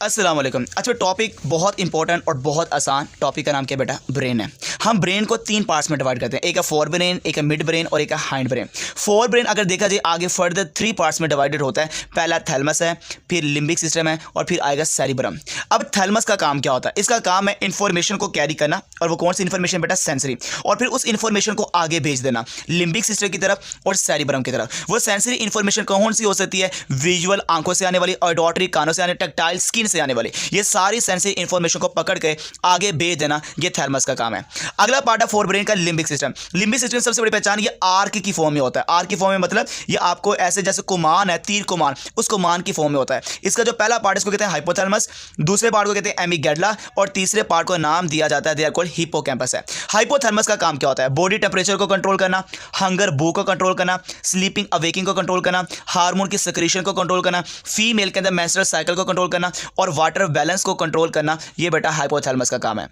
अस्सलाम वालेकुम। अच्छा, टॉपिक बहुत इंपॉर्टेंट और बहुत आसान टॉपिक का नाम क्या बेटा? ब्रेन है। हम ब्रेन को 3 पार्ट्स में डिवाइड करते हैं, एक है फोर ब्रेन, एक है मिड ब्रेन और एक है हाइंड ब्रेन। फोर ब्रेन अगर देखा जाए आगे फर्दर 3 पार्ट्स में डिवाइडेड होता है। पहला थैलमस है, फिर लिम्बिक सिस्टम है और फिर आएगा सेरिब्रम। अब थैलमस का काम क्या होता है? इसका काम है इन्फॉर्मेशन को कैरी करना, और वो कौन सी इन्फॉर्मेशन बेटा? सेंसरी, और फिर उस इन्फॉर्मेशन को आगे भेज देना लिम्बिक सिस्टम की तरफ और सेरिब्रम की तरफ। वो सेंसरी इन्फॉर्मेशन कौन सी हो सकती है? विजुअल आंखों से आने वाली, ऑडिटरी कानों से आने, टैक्टाइल स्किन से आने वाली, ये सारी सेंसरी इंफॉर्मेशन को पकड़ के आगे भेज देना, ये थैलमस का काम है। अगला पार्ट है फोर ब्रेन का लिम्बिक सिस्टम। लिम्बिक सिस्टम सबसे बड़ी पहचान ये आर्क की फॉर्म में होता है। आर्क की फॉर्म में मतलब ये आपको ऐसे जैसे कुमान है, तीर कुमान, उस कुमान की फॉर्म में होता है। इसका जो पहला पार्ट इसको कहते हैं हाइपोथैलेमस, दूसरे पार्ट को कहते हैं एमिगडाला और तीसरे पार्ट को नाम दिया जाता है, दे आर कॉल्ड हिप्पोकैम्पस है। हाइपोथैलेमस का काम क्या होता है? बॉडी टेम्परेचर को कंट्रोल करना, हंगर भूख को कंट्रोल करना, स्लीपिंग अवेकिंग को कंट्रोल करना, हार्मोन की सिक्रीशन को कंट्रोल करना, फीमेल के अंदर मेंस्ट्रुअल साइकिल को कंट्रोल करना और वाटर बैलेंस को कंट्रोल करना, ये बेटा हाइपोथैलेमस का काम है।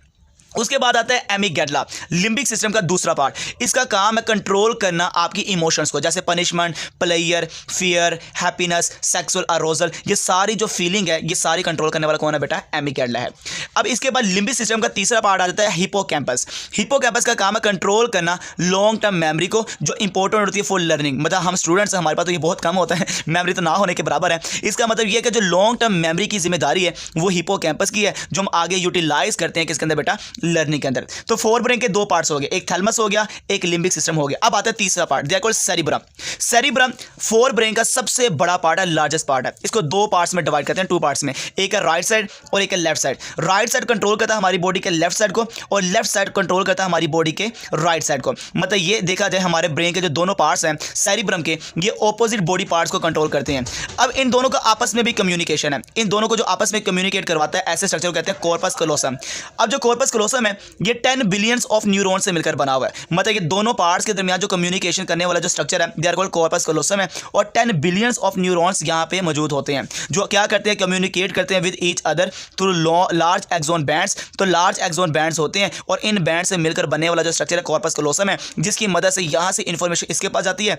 उसके बाद आता है एमिगडाला, लिम्बिक सिस्टम का दूसरा पार्ट। इसका काम है कंट्रोल करना आपकी इमोशंस को, जैसे punishment, player, fear, happiness, sexual arousal, ये सारी जो फीलिंग है ये सारी कंट्रोल करने वाला कौन है बेटा? एमिगडाला है। अब इसके बाद लिम्बिक सिस्टम का तीसरा पार्ट आ जाता है हिप्पोकैम्पस। हिप्पोकैम्पस का काम है कंट्रोल करना लॉन्ग टर्म मेमोरी को, जो इंपॉर्टेंट होती है फॉर लर्निंग। मतलब हम स्टूडेंट्स हमारे पास तो ये बहुत कम होता है, मेमोरी तो ना होने के बराबर है। इसका मतलब ये है कि जो लॉन्ग टर्म मेमोरी की जिम्मेदारी है वो हिप्पोकैम्पस की है, जो हम आगे यूटिलाइज करते हैं किसके अंदर बेटा? लर्निंग के अंदर। तो फोर ब्रेन के 2 पार्ट्स हो गए, एक थैलमस हो गया, एक लिम्बिक सिस्टम हो गया। अब आता है तीसरा part, they are called cerebrum. Cerebrum forebrain का सबसे बड़ा पार्ट है, लार्जेस्ट पार्ट है। इसको 2 पार्ट्स में डिवाइड करते हैं, 2 पार्ट्स में, एक है राइट साइड और एक है left side. Right side control करता है हमारी बॉडी के लेफ्ट साइड को और लेफ्ट साइड कंट्रोल करता है हमारी बॉडी के राइट साइड को। मतलब ये देखा जाए हमारे ब्रेन के जो दोनों पार्ट्स हैं सेरिब्रम के, ये ऑपोजिट बॉडी पार्ट्स को कंट्रोल करते हैं। अब इन दोनों का आपस में भी कम्युनिकेशन है। इन दोनों को जो आपस में कम्युनिकेट करवाता है, ऐसे स्ट्रक्चर को कहते हैं कॉर्पस कलोसम। अब जो कॉर्पस कलोसम है ये 10 बिलियंस ऑफ न्यूरॉन से मिलकर बना हुआ है। मतलब ये दोनों पार्ट्स के दरमियान जो कम्युनिकेशन करने वाला जो स्ट्रक्चर है दे आर कॉल्ड कॉर्पस कलोसम है, और 10 बिलियंस ऑफ न्यूरॉन्स यहाँ पे मौजूद होते हैं, जो क्या करते हैं? कम्युनिकेट करते हैं with each other through large axon bands. तो लार्ज एक्सोन बैंड्स होते हैं और इन बैंड से मिलकर बनने वाला जो स्ट्रक्चर है कॉर्पस कलोसम है, जिसकी मदद से यहाँ से इंफॉर्मेशन इसके पास जाती है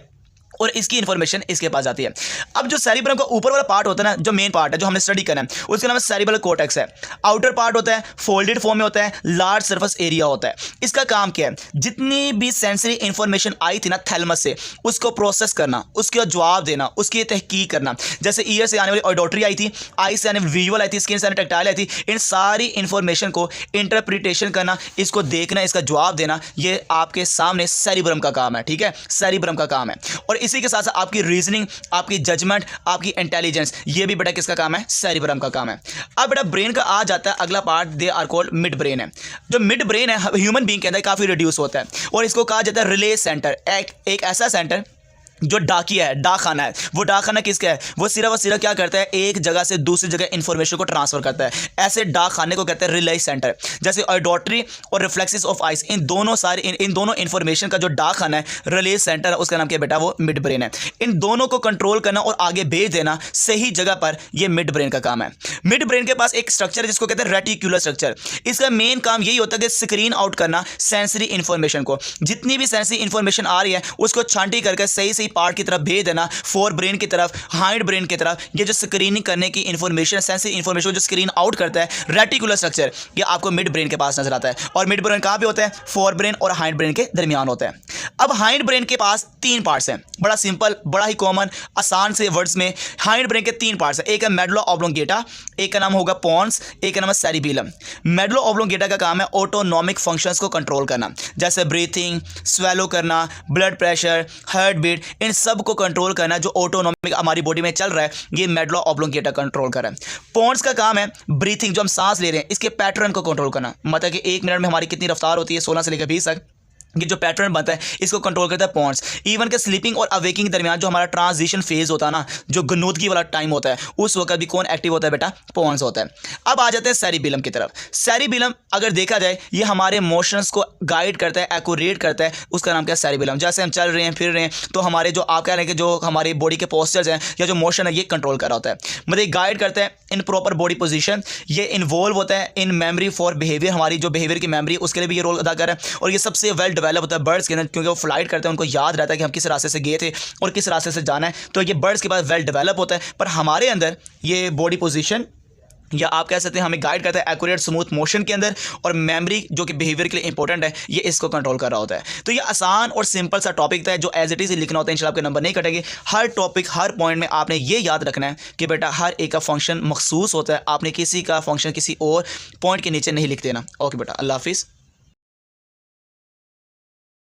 और इसकी इंफॉर्मेशन इसके पास जाती है। अब जो सेरिब्रम का ऊपर वाला पार्ट होता है ना, जो मेन पार्ट है जो हमने स्टडी करना है, उसका नाम है सेरिब्रल कॉर्टेक्स है। आउटर पार्ट होता है फोल्डेड फॉर्म में होता है, लार्ज सरफेस एरिया होता है। इसका काम क्या है? जितनी भी सेंसरी इंफॉर्मेशन आई थी ना थैलमस से, उसको प्रोसेस करना, उसका जवाब देना, उसकी तहकीक करना। जैसे ईयर से आने वाली ऑडिटरी आई थी, आई से आने विजुअल आई थी, स्किन से आने टैक्टाइल आई थी, इन सारी इंफॉर्मेशन को इंटरप्रिटेशन करना, इसको देखना, इसका जवाब देना, ये आपके सामने सेरिब्रम का काम है। ठीक है, सेरिब्रम का काम है। और इसी के साथ साथ आपकी रीजनिंग, आपकी जजमेंट, आपकी इंटेलिजेंस, ये भी बेटा किसका काम है? सेरिब्रम का काम है। अब बेटा ब्रेन का आ जाता है अगला part, they are called midbrain है। जो मिड ब्रेन है ह्यूमन बीइंग के अंदर काफी रिड्यूस होता है और इसको कहा जाता है रिले सेंटर। एक ऐसा सेंटर जो डाकिया है, डाक खाना है। वो डाक खाना किसका है? वो सिर्फ और सिर्फ क्या करता है? एक जगह से दूसरी जगह इंफॉर्मेशन को ट्रांसफर करता है। ऐसे डाक खाने को कहते हैं रिले सेंटर। जैसे ऑडिटरी और रिफ्लेक्सेस ऑफ आइस, इन दोनों इंफॉर्मेशन का जो डाक खाना है, रिले सेंटर है, उसका नाम क्या बेटा? वो मिड ब्रेन है। इन दोनों को कंट्रोल करना और आगे भेज देना सही जगह पर, यह मिड ब्रेन का काम है। मिड ब्रेन के पास एक स्ट्रक्चर है जिसको कहते हैं रेटिकुलर स्ट्रक्चर। इसका मेन काम यही होता है कि स्क्रीन आउट करना सेंसरी इंफॉर्मेशन को। जितनी भी सेंसरी इंफॉर्मेशन आ रही है उसको छांटी करके सही पार्ट की तरफ भेज देना, फोर ब्रेन की तरफ, हाइंड ब्रेन की तरफ। ये जो स्क्रीनिंग करने की इंफॉर्मेशन, सेंसरी इंफॉर्मेशन जो स्क्रीन आउट करता है, रेटिकुलर स्ट्रक्चर, ये आपको मिड ब्रेन के पास नजर आता है। और मिड ब्रेन कहां पे होता है? फोर ब्रेन और हाइंड ब्रेन के दरमियान होता है। अब हाइंड ब्रेन के पास 3 पार्ट्स हैं। बड़ा सिंपल, बड़ा ही कॉमन, आसान से वर्ड्स में हाइंड ब्रेन के 3 पार्ट्स हैं। एक है मेडुला ऑब्लोंगेटा, एक का नाम होगा पोन्स, एक का नाम है सेरिबेलम। मेडुला ऑब्लोंगेटा का काम है ऑटोनॉमिक फंक्शंस को कंट्रोल करना, जैसे ब्रीथिंग, स्वेलो करना, ब्लड प्रेशर, हार्ट बीट, इन सब को कंट्रोल करना। जो ऑटोनॉमिक हमारी बॉडी में चल रहा है ये मेडुला ऑब्लोंगेटा कंट्रोल कर रहा है। पोन्स का काम है ब्रीथिंग, जो हम सांस ले रहे हैं इसके पैटर्न को कंट्रोल करना। मतलब कि 1 मिनट में हमारी कितनी रफ्तार होती है, 16 से लेकर 20 तक, ये जो पैटर्न बनता है इसको कंट्रोल करता है पोन्स। इवन के स्लीपिंग और अवेकिंग के दरमियान जो हमारा ट्रांजिशन फेज होता है ना, जो गनूदगी वाला टाइम होता है, उस वक्त भी कौन एक्टिव होता है बेटा? पोन्स होता है। अब आ जाते हैं सेरिबेलम की तरफ। सेरिबेलम अगर देखा जाए ये हमारे मोशंस को गाइड करता है, एक्यूरेट करता है, उसका नाम क्या है? सेरिबेलम। जैसे हम चल रहे हैं, फिर रहे हैं, तो हमारे जो आप कह रहे हैं कि जो हमारी बॉडी के पोस्चर्स हैं या जो मोशन है ये कंट्रोल कर रहा होता है। मतलब गाइड करता है इन प्रॉपर बॉडी पोजीशन। ये इन्वॉल्व होता है इन मेमोरी फॉर बिहेवियर, हमारी जो बिहेवियर की मेमोरी उसके लिए भी ये रोल अदा कर रहा है। और ये सबसे वेल डेवलप होता है बर्ड्स के अंदर, क्योंकि वो फ्लाइट करते हैं, उनको याद रहता है कि हम किस रास्ते से गए थे और किस रास्ते से जाना है। तो ये बर्ड्स के पास वेल डेवलप होता है। पर हमारे अंदर ये बॉडी पोजीशन या आप कह सकते हैं हमें गाइड करता है एक्यूरेट स्मूथ मोशन के अंदर, और मेमोरी जो कि बिहेवियर के लिए इंपॉर्टेंट है, ये इसको कंट्रोल कर रहा होता है। तो ये आसान और सिंपल सा टॉपिक था जो एज इट इज़ लिखना होता है, इंशाल्लाह आपके नंबर नहीं कटेंगे। हर टॉपिक हर पॉइंट में आपने ये याद रखना है कि बेटा हर एक का फंक्शन मखसूस होता है, आपने किसी का फंक्शन किसी और पॉइंट के नीचे नहीं लिख देना। ओके बेटा, अल्लाह हाफिज़।